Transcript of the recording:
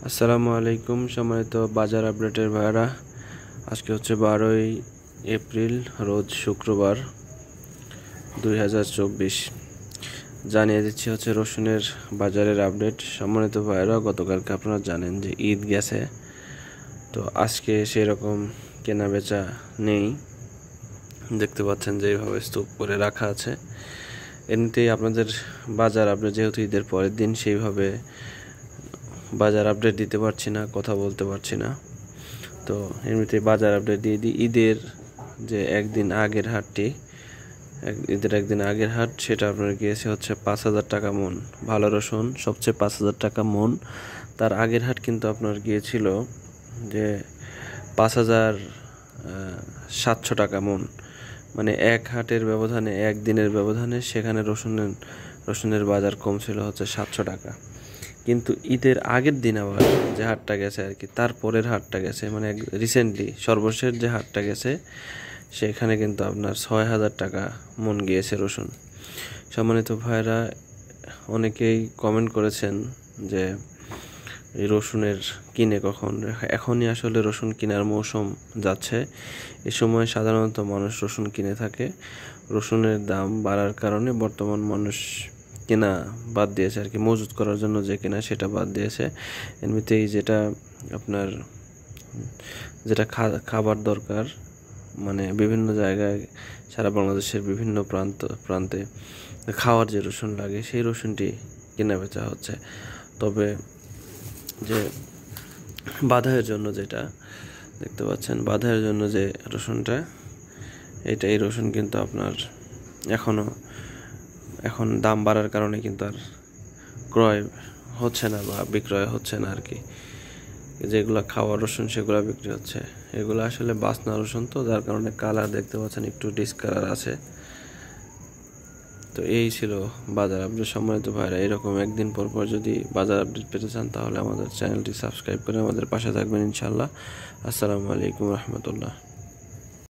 আসসালামু আলাইকুম সম্মানিত বাজার আপডেটের ভাইরা। আজকে হচ্ছে 12ই এপ্রিল, রোজ শুক্রবার 2024। জানিয়ে দিচ্ছি হচ্ছে রসুনের বাজারের আপডেট। সম্মানিত ভাইরা, গতকালকে আপনারা জানেন যে ঈদ গেছে, তো আজকে সেই রকম কেনা বেচা নেই। দেখতে পাচ্ছেন যে এইভাবে স্তূপ করে রাখা আছে। এমনিতেই আপনাদের বাজার আপডেট, যেহেতু ঈদের পরের দিন, সেইভাবে বাজার আপডেট দিতে পারছি না, কথা বলতে পারছি না। তো এমনিতে বাজার আপডেট দিয়ে দিই। ঈদের যে একদিন আগের হাটটি, ঈদের একদিন আগের হাট, সেটা আপনার গিয়েছে হচ্ছে 5,000 টাকা মন। ভালো রসুন সবচেয়ে 5,000 টাকা মন। তার আগের হাট কিন্তু আপনার গিয়েছিল যে 5,700 টাকা মন। মানে এক হাটের ব্যবধানে, একদিনের ব্যবধানে সেখানে রসুনের বাজার কমছিল হচ্ছে 700 টাকা। কিন্তু ঈদের আগের দিন আবার যে হাটটা গেছে আর কি, তারপরের হাটটা গেছে, মানে রিসেন্টলি সর্বশেষ যে হাটটা গেছে, সেখানে কিন্তু আপনার 6,000 টাকা মন গিয়েছে রসুন। সম্মানিত ভাইরা, অনেকেই কমেন্ট করেছেন যে এই রসুনের কিনে কখন। এখনই আসলে রসুন কেনার মৌসুম যাচ্ছে। এ সময় সাধারণত মানুষ রসুন কিনে থাকে। রসুনের দাম বাড়ার কারণে বর্তমান মানুষ কেনা বাদ দিয়েছে আর কি, মজুত করার জন্য যে কেনা সেটা বাদ দিয়েছে। এমনিতেই যেটা আপনার খাবার দরকার, মানে বিভিন্ন জায়গায় সারা বাংলাদেশের বিভিন্ন প্রান্তে খাওয়ার যে রসুন লাগে, সেই রসুনটি কেনা বেচা হচ্ছে। তবে যে বাধাইয়ের জন্য যেটা দেখতে পাচ্ছেন, বাধাইয়ের জন্য যে রসুনটা, এই রসুন কিন্তু আপনার এখন দাম বাড়ার কারণে কিন্তু আর ক্রয় হচ্ছে না বা বিক্রয় হচ্ছে না আর কি। যেগুলো খাওয়ার রসুন সেগুলো বিক্রি হচ্ছে। এগুলো আসলে বাসনা রসুন, তো যার কারণে কালার দেখতে পাচ্ছেন একটু ডিসকালার আছে। তো এই ছিল বাজার আপডেট। সম্মানিত ভাইরা, এরকম একদিন পর পর যদি বাজার আপডেট পেতে চান, তাহলে আমাদের চ্যানেলটি সাবস্ক্রাইব করে আমাদের পাশে থাকবেন ইনশাআল্লাহ। আসসালামু আলাইকুম রহমতুল্লাহ।